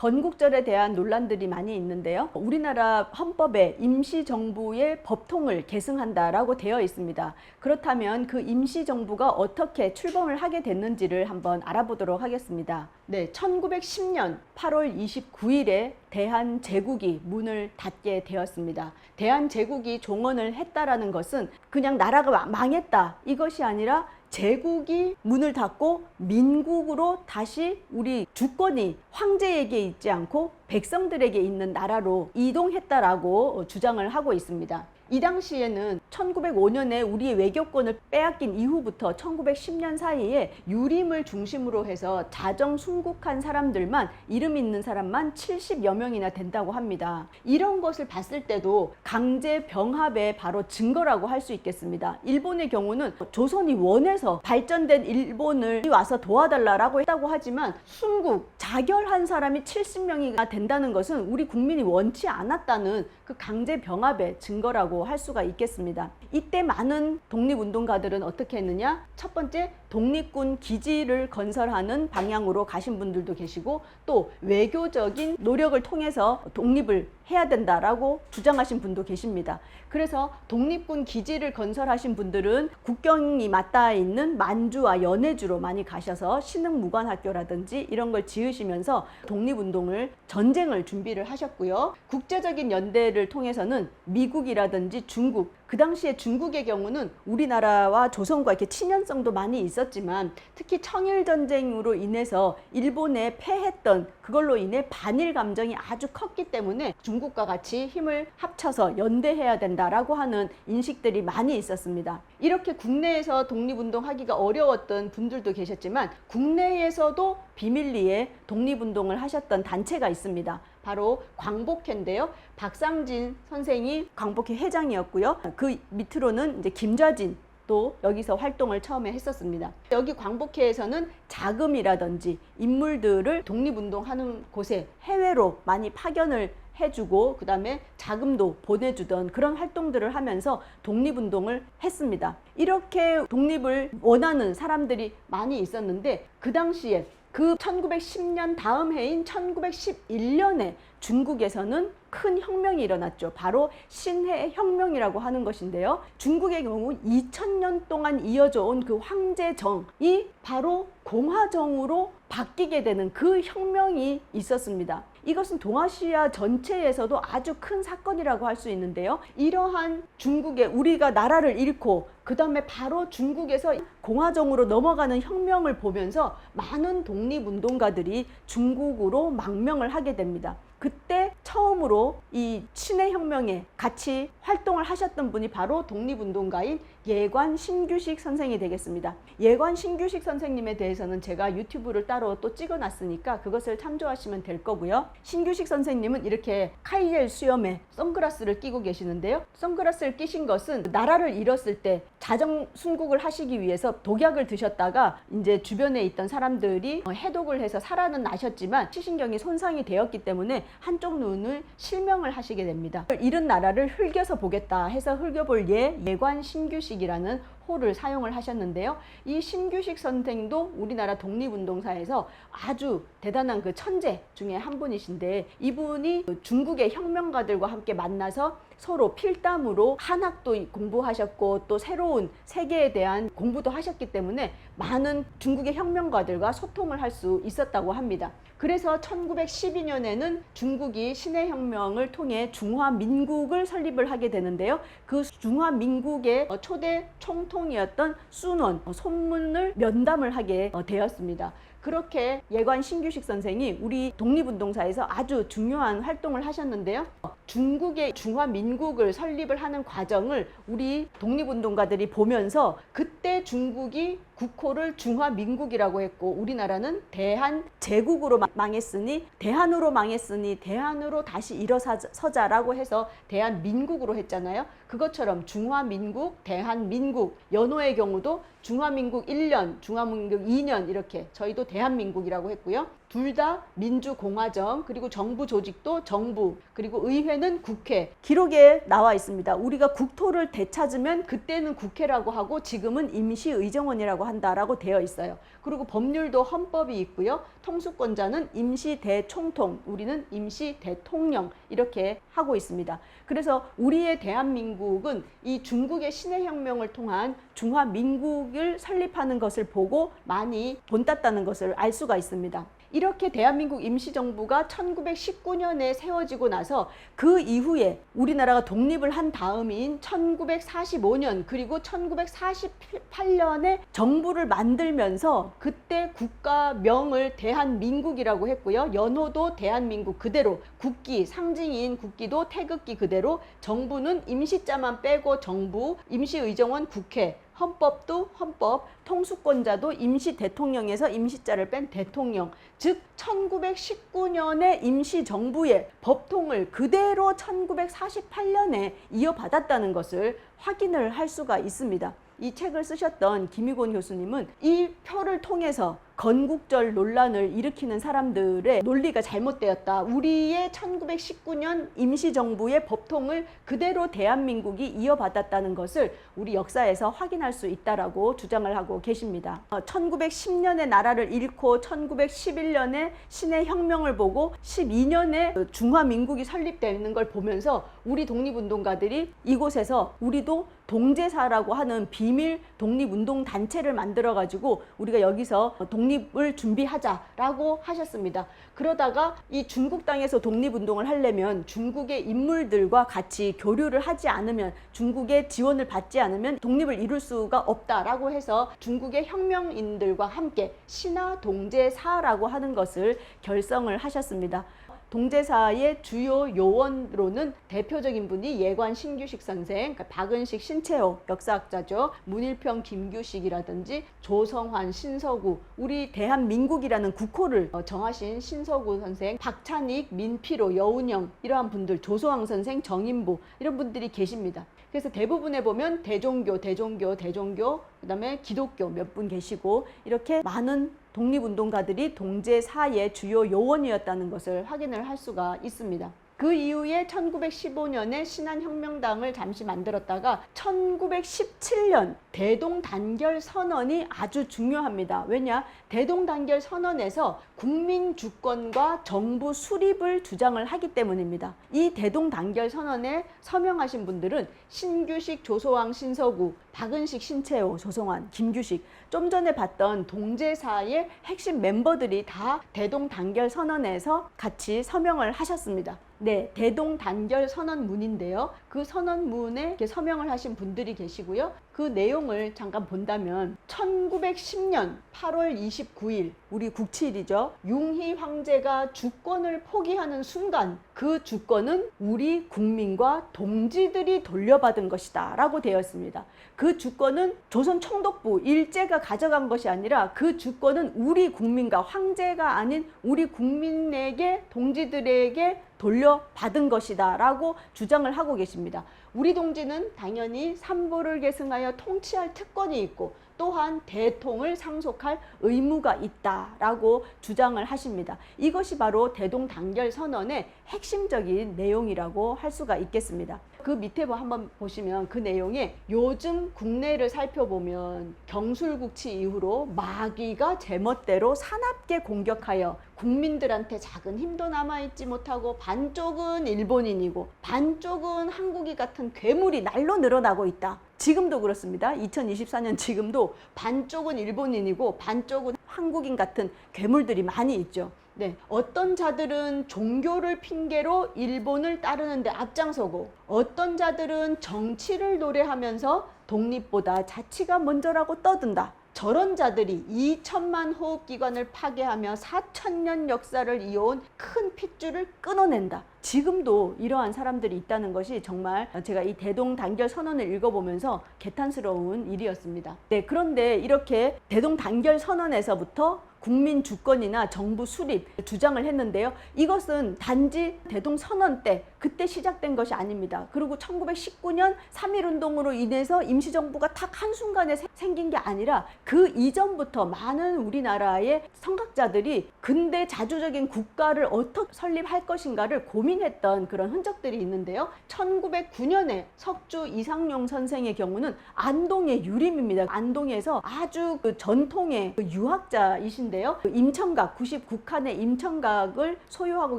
건국절에 대한 논란들이 많이 있는데요. 우리나라 헌법에 임시정부의 법통을 계승한다라고 되어 있습니다. 그렇다면 그 임시정부가 어떻게 출범을 하게 됐는지를 한번 알아보도록 하겠습니다. 네, 1910년 8월 29일에 대한제국이 문을 닫게 되었습니다. 대한제국이 종언을 했다라는 것은 그냥 나라가 망했다 이것이 아니라 제국이 문을 닫고 민국으로 다시 우리 주권이 황제에게 있지 않고 백성들에게 있는 나라로 이동했다라고 주장을 하고 있습니다. 이 당시에는 1905년에 우리의 외교권을 빼앗긴 이후부터 1910년 사이에 유림을 중심으로 해서 자정 순국한 사람들만, 이름 있는 사람만 70여 명이나 된다고 합니다. 이런 것을 봤을 때도 강제 병합의 바로 증거라고 할 수 있겠습니다. 일본의 경우는 조선이 원해서 발전된 일본을 와서 도와달라고 했다고 하지만 순국, 자결한 사람이 70명이나 된다는 것은 우리 국민이 원치 않았다는 그 강제 병합의 증거라고 할 수가 있겠습니다. 이때 많은 독립운동가들은 어떻게 했느냐? 첫 번째, 독립군 기지를 건설하는 방향으로 가신 분들도 계시고, 또 외교적인 노력을 통해서 독립을 해야 된다라고 주장하신 분도 계십니다. 그래서 독립군 기지를 건설하신 분들은 국경이 맞닿아 있는 만주와 연해주로 많이 가셔서 신흥무관학교라든지 이런 걸 지으시면서 독립운동을, 전쟁을 준비를 하셨고요. 국제적인 연대를 통해서는 미국이라든지 중국, 그 당시에 중국의 경우는 우리나라와 조선과 이렇게 친연성도 많이 있었지만 특히 청일전쟁으로 인해서 일본에 패했던 그걸로 인해 반일 감정이 아주 컸기 때문에 중국과 같이 힘을 합쳐서 연대해야 된다라고 하는 인식들이 많이 있었습니다. 이렇게 국내에서 독립운동하기가 어려웠던 분들도 계셨지만 국내에서도 비밀리에 독립운동을 하셨던 단체가 있습니다. 바로 광복회인데요. 박상진 선생이 광복회 회장이었고요. 그 밑으로는 이제 김좌진 또 여기서 활동을 처음에 했었습니다. 여기 광복회에서는 자금이라든지 인물들을 독립운동하는 곳에 해외로 많이 파견을 해주고 그 다음에 자금도 보내주던 그런 활동들을 하면서 독립운동을 했습니다. 이렇게 독립을 원하는 사람들이 많이 있었는데 그 당시에 그 1910년 다음 해인 1911년에 중국에서는 큰 혁명이 일어났죠. 바로 신해혁명이라고 하는 것인데요. 중국의 경우 2000년 동안 이어져 온 그 황제정이 바로 공화정으로 바뀌게 되는 그 혁명이 있었습니다. 이것은 동아시아 전체에서도 아주 큰 사건이라고 할 수 있는데요. 이러한 중국의 우리가 나라를 잃고 그 다음에 바로 중국에서 공화정으로 넘어가는 혁명을 보면서 많은 독립운동가들이 중국으로 망명을 하게 됩니다. 그때 처음으로 이 신해혁명에 같이 활동을 하셨던 분이 바로 독립운동가인 예관 신규식 선생이 되겠습니다. 예관 신규식 선생님에 대해서는 제가 유튜브를 따로 또 찍어놨으니까 그것을 참조하시면 될 거고요. 신규식 선생님은 이렇게 카이엘 수염에 선글라스를 끼고 계시는데요. 선글라스를 끼신 것은 나라를 잃었을 때 자정 순국을 하시기 위해서 독약을 드셨다가 이제 주변에 있던 사람들이 해독을 해서 살아는 나셨지만 시신경이 손상이 되었기 때문에 한쪽 눈을 실명을 하시게 됩니다. 잃은 나라를 흘겨서 보겠다 해서 흘겨볼 예관 신규식이라는 호를 사용을 하셨는데요. 이 신규식 선생도 우리나라 독립운동사에서 아주 대단한 그 천재 중에 한 분이신데, 이분이 중국의 혁명가들과 함께 만나서 서로 필담으로 한학도 공부하셨고 또 새로운 세계에 대한 공부도 하셨기 때문에 많은 중국의 혁명가들과 소통을 할 수 있었다고 합니다. 그래서 1912년에는 중국이 신해혁명을 통해 중화민국을 설립을 하게 되는데요. 그 중화민국의 초대 총통이었던 순원, 손문을 면담을 하게 되었습니다. 그렇게 예관 신규식 선생이 우리 독립운동사에서 아주 중요한 활동을 하셨는데요. 중국의 중화민국을 설립을 하는 과정을 우리 독립운동가들이 보면서 그때 중국이 국호를 중화민국이라고 했고 우리나라는 대한제국으로 망했으니 대한으로 다시 일어서자라고 해서 대한민국으로 했잖아요. 그것처럼 중화민국, 대한민국, 연호의 경우도 중화민국 1년, 중화민국 2년 이렇게 저희도 대한민국이라고 했고요. 둘 다 민주공화정, 그리고 정부 조직도 정부, 그리고 의회는 국회. 기록에 나와 있습니다. 우리가 국토를 되찾으면 그때는 국회라고 하고 지금은 임시의정원이라고 한다라고 되어 있어요. 그리고 법률도 헌법이 있고요. 통수권자는 임시대총통, 우리는 임시대통령 이렇게 하고 있습니다. 그래서 우리의 대한민국은 이 중국의 신해혁명을 통한 중화민국을 설립하는 것을 보고 많이 본땄다는 것을 알 수가 있습니다. 이렇게 대한민국 임시정부가 1919년에 세워지고 나서 그 이후에 우리나라가 독립을 한 다음인 1945년 그리고 1948년에 정부를 만들면서 그때 국가명을 대한민국이라고 했고요. 연호도 대한민국 그대로, 국기, 상징인 국기도 태극기 그대로, 정부는 임시자만 빼고 정부, 임시의정원 국회, 헌법도 헌법, 통수권자도 임시대통령에서 임시자를 뺀 대통령, 즉 1919년의 임시정부의 법통을 그대로 1948년에 이어받았다는 것을 확인을 할 수가 있습니다. 이 책을 쓰셨던 김희곤 교수님은 이 표를 통해서 건국절 논란을 일으키는 사람들의 논리가 잘못되었다. 우리의 1919년 임시정부의 법통을 그대로 대한민국이 이어받았다는 것을 우리 역사에서 확인할 수 있다라고 주장을 하고 계십니다. 1910년에 나라를 잃고 1911년에 신해혁명을 보고 12년에 중화민국이 설립되는 걸 보면서 우리 독립운동가들이 이곳에서 우리도 동제사라고 하는 비밀 독립운동 단체를 만들어 가지고 우리가 여기서 독립을 준비하자라고 하셨습니다. 그러다가 이 중국 땅에서 독립운동을 하려면 중국의 인물들과 같이 교류를 하지 않으면, 중국의 지원을 받지 않으면 독립을 이룰 수가 없다라고 해서 중국의 혁명인들과 함께 신화동제사라고 하는 것을 결성을 하셨습니다. 동제사의 주요 요원으로는 대표적인 분이 예관 신규식 선생, 박은식 신채호 역사학자죠. 문일평 김규식이라든지 조성환 신서구, 우리 대한민국이라는 국호를 정하신 신서구 선생, 박찬익 민피로 여운형 이러한 분들, 조소왕 선생, 정인보 이런 분들이 계십니다. 그래서 대부분에 보면 대종교, 그 다음에 기독교 몇 분 계시고 이렇게 많은 독립운동가들이 동제사의 주요 요원이었다는 것을 확인을 할 수가 있습니다. 그 이후에 1915년에 신한혁명당을 잠시 만들었다가 1917년 대동단결선언이 아주 중요합니다. 왜냐? 대동단결선언에서 국민주권과 정부 수립을 주장을 하기 때문입니다. 이 대동단결선언에 서명하신 분들은 신규식, 조소왕, 신서구, 박은식, 신채호, 조성환, 김규식, 좀 전에 봤던 동제사의 핵심 멤버들이 다 대동단결선언에서 같이 서명을 하셨습니다. 네, 대동단결선언문인데요. 그 선언문에 이렇게 서명을 하신 분들이 계시고요. 그 내용을 잠깐 본다면 1910년 8월 29일 우리 국치일이죠. 융희 황제가 주권을 포기하는 순간 그 주권은 우리 국민과 동지들이 돌려받은 것이다 라고 되어 있습니다. 그 주권은 조선 총독부 일제가 가져간 것이 아니라 그 주권은 우리 국민과 황제가 아닌 우리 국민에게, 동지들에게 돌려받은 것이다 라고 주장을 하고 계십니다. 우리 동지는 당연히 삼부를 계승하여 통치할 특권이 있고 또한 대통을 상속할 의무가 있다라고 주장을 하십니다. 이것이 바로 대동단결선언의 핵심적인 내용이라고 할 수가 있겠습니다. 그 밑에 한번 보시면 그 내용에 요즘 국내를 살펴보면 경술국치 이후로 마귀가 제멋대로 사납게 공격하여 국민들한테 작은 힘도 남아있지 못하고 반쪽은 일본인이고 반쪽은 한국이 같은 괴물이 날로 늘어나고 있다. 지금도 그렇습니다. 2024년 지금도 반쪽은 일본인이고 반쪽은 한국인 같은 괴물들이 많이 있죠. 네, 어떤 자들은 종교를 핑계로 일본을 따르는데 앞장서고 어떤 자들은 정치를 노래하면서 독립보다 자치가 먼저라고 떠든다. 저런 자들이 2천만 호흡기관을 파괴하며 4천년 역사를 이어온 큰 핏줄을 끊어낸다. 지금도 이러한 사람들이 있다는 것이 정말 제가 이 대동단결선언을 읽어보면서 개탄스러운 일이었습니다. 네, 그런데 이렇게 대동단결선언에서부터 국민 주권이나 정부 수립 주장을 했는데요. 이것은 단지 대동선언 때 그때 시작된 것이 아닙니다. 그리고 1919년 3.1운동으로 인해서 임시정부가 딱 한순간에 생긴 게 아니라 그 이전부터 많은 우리나라의 선각자들이 근대 자주적인 국가를 어떻게 설립할 것인가를 고민했던 그런 흔적들이 있는데요. 1909년에 석주 이상용 선생의 경우는 안동의 유림입니다. 안동에서 아주 그 전통의 그 유학자이신데요. 그 임청각, 99칸의 임청각을 소유하고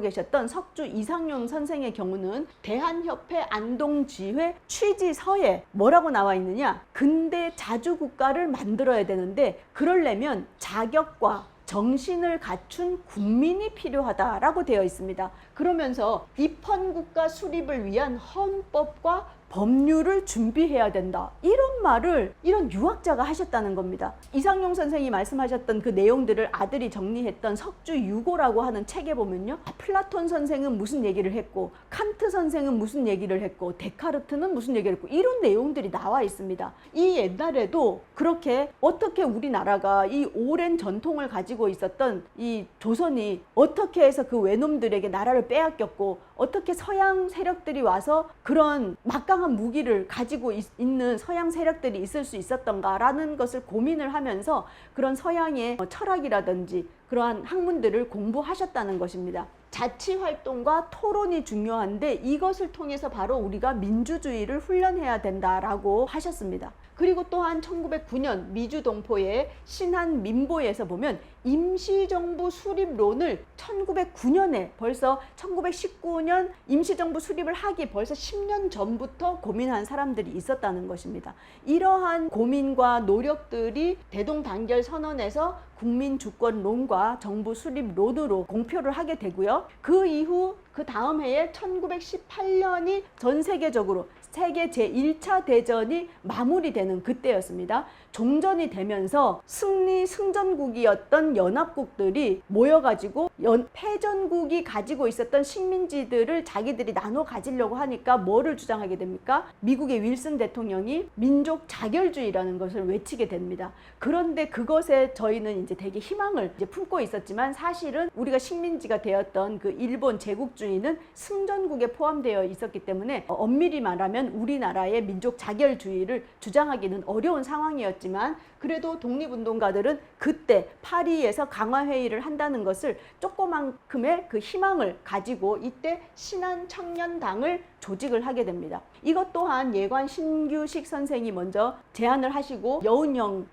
계셨던 석주 이상용 선생의 경우는 대한협회 안동지회 취지서에 뭐라고 나와 있느냐, 근대 자주국가를 만들어야 되는데 그러려면 자격과 정신을 갖춘 국민이 필요하다라고 되어 있습니다. 그러면서 입헌국가 수립을 위한 헌법과 법률을 준비해야 된다, 이런 말을 이런 유학자가 하셨다는 겁니다. 이상용 선생이 말씀하셨던 그 내용들을 아들이 정리했던 석주유고라고 하는 책에 보면요, 플라톤 선생은 무슨 얘기를 했고, 칸트 선생은 무슨 얘기를 했고, 데카르트는 무슨 얘기를 했고, 이런 내용들이 나와 있습니다. 이 옛날에도 그렇게 어떻게 우리나라가 이 오랜 전통을 가지고 있었던 이 조선이 어떻게 해서 그 외놈들에게 나라를 빼앗겼고, 어떻게 서양 세력들이 와서 그런 막강한 무기를 가지고 있는 서양 세력들이 있을 수 있었던가라는 것을 고민을 하면서 그런 서양의 철학이라든지 그러한 학문들을 공부하셨다는 것입니다. 자치활동과 토론이 중요한데 이것을 통해서 바로 우리가 민주주의를 훈련해야 된다라고 하셨습니다. 그리고 또한 1909년 미주동포의 신한민보에서 보면 임시정부 수립론을 1909년에 벌써 1919년 임시정부 수립을 하기 벌써 10년 전부터 고민한 사람들이 있었다는 것입니다. 이러한 고민과 노력들이 대동단결 선언에서 국민주권론과 정부 수립론으로 공표를 하게 되고요. 그 이후 그 다음 해에 1918년이 전 세계적으로 세계 제1차 대전이 마무리되는 그때였습니다. 종전이 되면서 승전국이었던 연합국들이 모여가지고 패전국이 가지고 있었던 식민지들을 자기들이 나눠 가지려고 하니까 뭐를 주장하게 됩니까? 미국의 윌슨 대통령이 민족 자결주의라는 것을 외치게 됩니다. 그런데 그것에 저희는 이제 되게 희망을 이제 품고 있었지만 사실은 우리가 식민지가 되었던 그 일본 제국주의는 승전국에 포함되어 있었기 때문에 엄밀히 말하면 우리나라의 민족 자결주의를 주장하기는 어려운 상황이었지만 그래도 독립운동가들은 그때 파리에서 강화회의를 한다는 것을 조그만큼의 그 희망을 가지고 이때 신한청년당을 조직을 하게 됩니다. 이것 또한 예관 신규식 선생이 먼저 제안을 하시고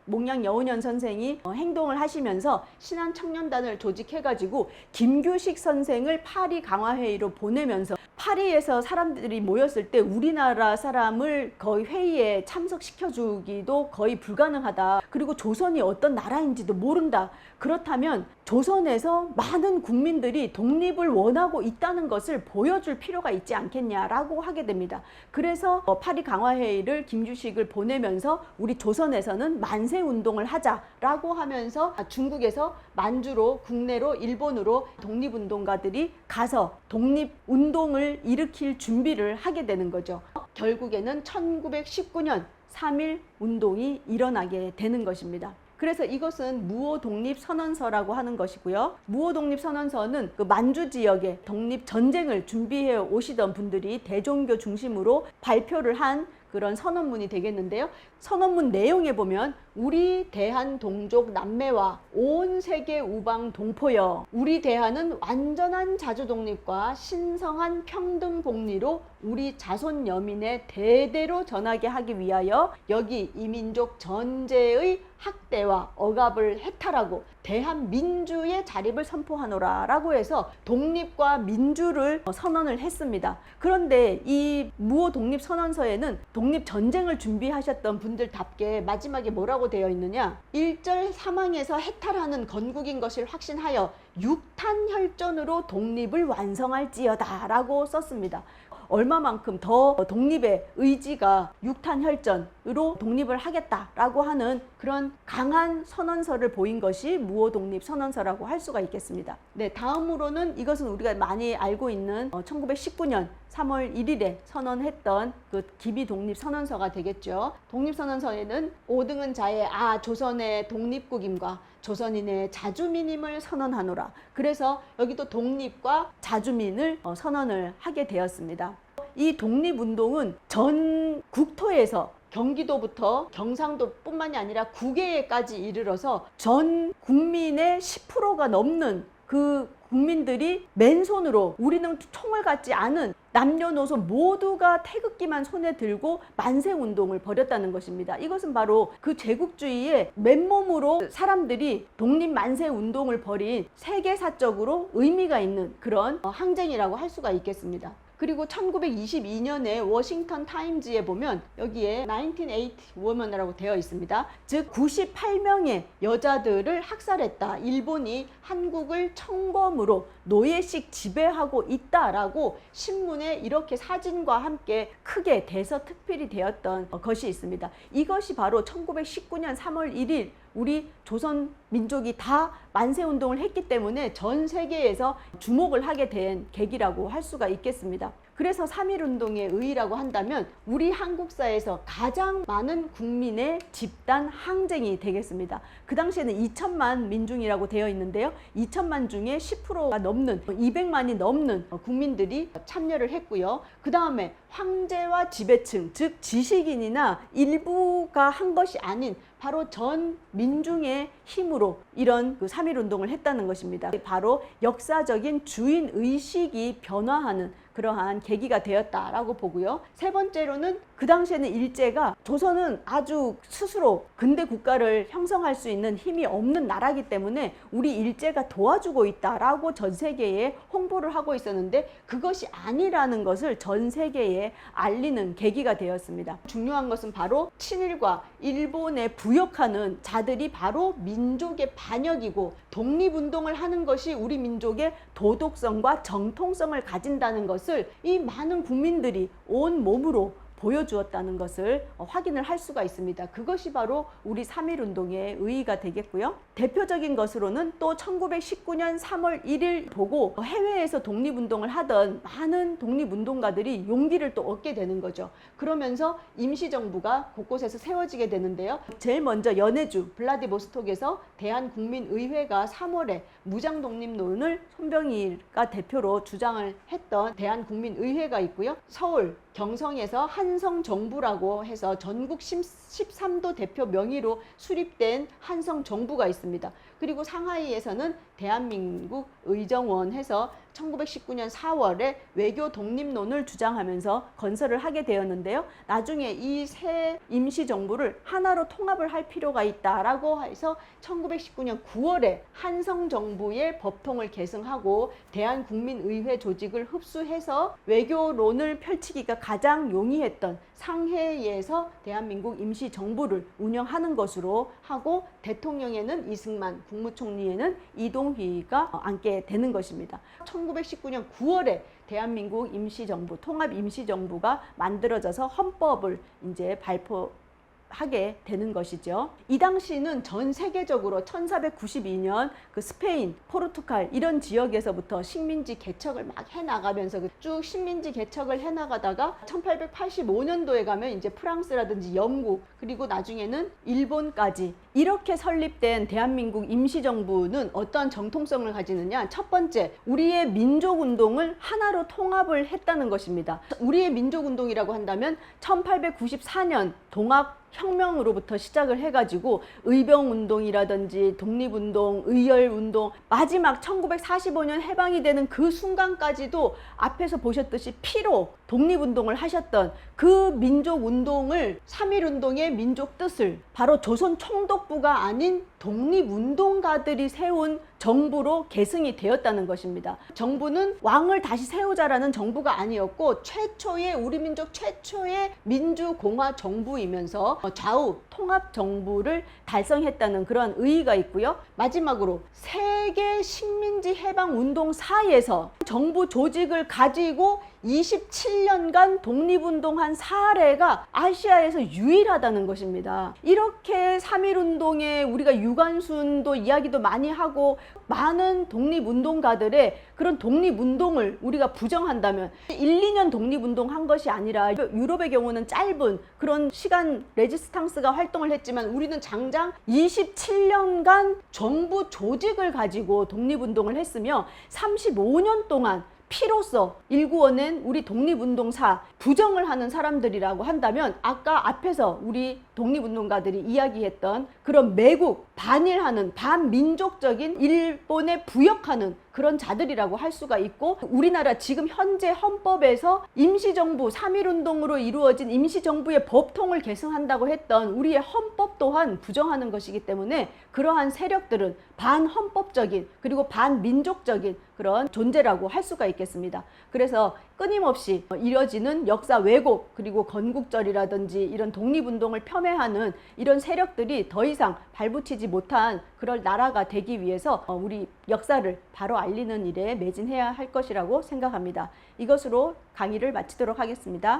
몽양 여운형 선생이 행동을 하시면서 신한청년단을 조직해가지고 김규식 선생을 파리 강화회의로 보내면서 파리에서 사람들이 모였을 때 우리나라 사람을 거의 회의에 참석시켜주기도 거의 불가능하다. 그리고 조선이 어떤 나라인지도 모른다. 그렇다면 조선에서 많은 국민들이 독립을 원하고 있다는 것을 보여줄 필요가 있지 않겠냐라고 하게 됩니다. 그래서 파리 강화회의를 김규식을 보내면서 우리 조선에서는 만세운동을 하자라고 하면서 중국에서 만주로 국내로 일본으로 독립운동가들이 가서 독립운동을 일으킬 준비를 하게 되는 거죠. 결국에는 1919년 3.1 운동이 일어나게 되는 것입니다. 그래서 이것은 무오독립선언서라고 하는 것이고요. 무오독립선언서는 그 만주 지역에 독립전쟁을 준비해 오시던 분들이 대종교 중심으로 발표를 한 그런 선언문이 되겠는데요. 선언문 내용에 보면 우리 대한 동족 남매와 온 세계 우방 동포여, 우리 대한은 완전한 자주독립과 신성한 평등복리로 우리 자손 여민의 대대로 전하게 하기 위하여 여기 이민족 전제의 학대와 억압을 해탈하고 대한민주의 자립을 선포하노라 라고 해서 독립과 민주를 선언을 했습니다. 그런데 이 무오독립선언서에는 독립전쟁을 준비하셨던 분들답게 마지막에 뭐라고 되어 있느냐, 1절 사망에서 해탈하는 건국인 것을 확신하여 육탄혈전으로 독립을 완성할지어다 라고 썼습니다. 얼마만큼 더 독립의 의지가 육탄혈전으로 독립을 하겠다라고 하는 그런 강한 선언서를 보인 것이 무오독립선언서라고 할 수가 있겠습니다. 네, 다음으로는 이것은 우리가 많이 알고 있는 1919년 3월 1일에 선언했던 그 기비독립선언서가 되겠죠. 독립선언서에는 오등은 자의 조선의 독립국임과 조선인의 자주민임을 선언하노라. 그래서 그래서 여기도 독립과 자주민을 선언을 하게 되었습니다. 이 독립운동은 전 국토에서 경기도부터 경상도뿐만이 아니라 국외에까지 이르러서 전 국민의 10%가 넘는 그 국민들이 맨손으로, 우리는 총을 갖지 않은 남녀노소 모두가 태극기만 손에 들고 만세운동을 벌였다는 것입니다. 이것은 바로 그 제국주의의 맨몸으로 사람들이 독립만세운동을 벌인 세계사적으로 의미가 있는 그런 항쟁이라고 할 수가 있겠습니다. 그리고 1922년에 워싱턴 타임즈에 보면 여기에 1980 women이라고 되어 있습니다. 즉 98명의 여자들을 학살했다. 일본이 한국을 청범으로 노예식 지배하고 있다라고 신문에 이렇게 사진과 함께 크게 대서특필이 되었던 것이 있습니다. 이것이 바로 1919년 3월 1일 우리 조선 민족이 다 만세운동을 했기 때문에 전 세계에서 주목을 하게 된 계기라고 할 수가 있겠습니다. 그래서 3.1운동의 의의라고 한다면 우리 한국사에서 가장 많은 국민의 집단 항쟁이 되겠습니다. 그 당시에는 2천만 민중이라고 되어 있는데요. 2천만 중에 10%가 넘는 200만이 넘는 국민들이 참여를 했고요. 그 다음에 황제와 지배층, 즉 지식인이나 일부가 한 것이 아닌 바로 전 민중의 힘으로 이런 그 3.1운동을 했다는 것입니다. 바로 역사적인 주인의식이 변화하는 그러한 계기가 되었다라고 보고요. 세 번째로는 그 당시에는 일제가 조선은 아주 스스로 근대 국가를 형성할 수 있는 힘이 없는 나라이기 때문에 우리 일제가 도와주고 있다라고 전 세계에 홍보를 하고 있었는데 그것이 아니라는 것을 전 세계에 알리는 계기가 되었습니다. 중요한 것은 바로 친일과 일본에 부역하는 자들이 바로 민족의 반역이고 독립운동을 하는 것이 우리 민족의 도덕성과 정통성을 가진다는 것을 이 많은 국민들이 온 몸으로 보여주었다는 것을 확인을 할 수가 있습니다. 그것이 바로 우리 3.1운동의 의의가 되겠고요. 대표적인 것으로는 또 1919년 3월 1일 보고 해외에서 독립운동을 하던 많은 독립운동가들이 용기를 또 얻게 되는 거죠. 그러면서 임시정부가 곳곳에서 세워지게 되는데요. 제일 먼저 연해주 블라디보스톡에서 대한국민의회가 3월에 무장독립론을 손병희가 대표로 주장을 했던 대한국민의회가 있고요. 서울 경성에서 한성정부라고 해서 전국 13도 대표 명의로 수립된 한성정부가 있습니다. 그리고 상하이에서는 대한민국 의정원 해서 1919년 4월에 외교 독립론을 주장하면서 건설을 하게 되었는데요. 나중에 이 세 임시정부를 하나로 통합을 할 필요가 있다라고 해서 1919년 9월에 한성정부의 법통을 계승하고 대한국민의회 조직을 흡수해서 외교론을 펼치기가 가장 용이했던 상해에서 대한민국 임시정부를 운영하는 것으로 하고 대통령에는 이승만, 국무총리에는 이동휘가 앉게 되는 것입니다. 1919년 9월에 대한민국 임시정부, 통합임시정부가 만들어져서 헌법을 이제 발표하게 되는 것이죠. 이 당시는 전 세계적으로 1492년 그 스페인, 포르투갈 이런 지역에서부터 식민지 개척을 막 해나가면서 쭉 식민지 개척을 해나가다가 1885년도에 가면 이제 프랑스라든지 영국 그리고 나중에는 일본까지 이렇게 설립된 대한민국 임시정부는 어떤 정통성을 가지느냐? 첫 번째, 우리의 민족운동을 하나로 통합을 했다는 것입니다. 우리의 민족운동이라고 한다면 1894년 동학혁명으로부터 시작을 해가지고 의병운동이라든지 독립운동, 의열운동, 마지막 1945년 해방이 되는 그 순간까지도 앞에서 보셨듯이 피로 독립운동을 하셨던 그 민족운동을 3.1운동의 민족 뜻을 바로 조선 총독부가 아닌 독립운동가들이 세운 정부로 계승이 되었다는 것입니다. 정부는 왕을 다시 세우자라는 정부가 아니었고 최초의 우리 민족 최초의 민주공화 정부이면서 좌우 통합 정부를 달성했다는 그런 의의가 있고요. 마지막으로 세계 식민지 해방 운동사에서 정부 조직을 가지고 27년간 독립운동한 사례가 아시아에서 유일하다는 것입니다. 이렇게 3.1운동에 우리가 유관순도 이야기도 많이 하고 많은 독립운동가들의 그런 독립운동을 우리가 부정한다면 1, 2년 독립운동 한 것이 아니라 유럽의 경우는 짧은 그런 시간 레지스탕스가 활동을 했지만 우리는 장장 27년간 정부 조직을 가지고 독립운동을 했으며 35년 동안 피로써 일구어낸 우리 독립운동사 부정을 하는 사람들이라고 한다면 아까 앞에서 우리 독립운동가들이 이야기했던 그런 매국, 반일하는 반민족적인 일본에 부역하는 그런 자들이라고 할 수가 있고, 우리나라 지금 현재 헌법에서 임시정부 3.1운동으로 이루어진 임시정부의 법통을 계승한다고 했던 우리의 헌법 또한 부정하는 것이기 때문에 그러한 세력들은 반헌법적인 그리고 반민족적인 그런 존재라고 할 수가 있겠습니다. 그래서 끊임없이 이뤄지는 역사 왜곡 그리고 건국절이라든지 이런 독립운동을 폄훼하는 이런 세력들이 더 이상 발붙이지 못한 그럴 나라가 되기 위해서 우리 역사를 바로 알리는 일에 매진해야 할 것이라고 생각합니다. 이것으로 강의를 마치도록 하겠습니다.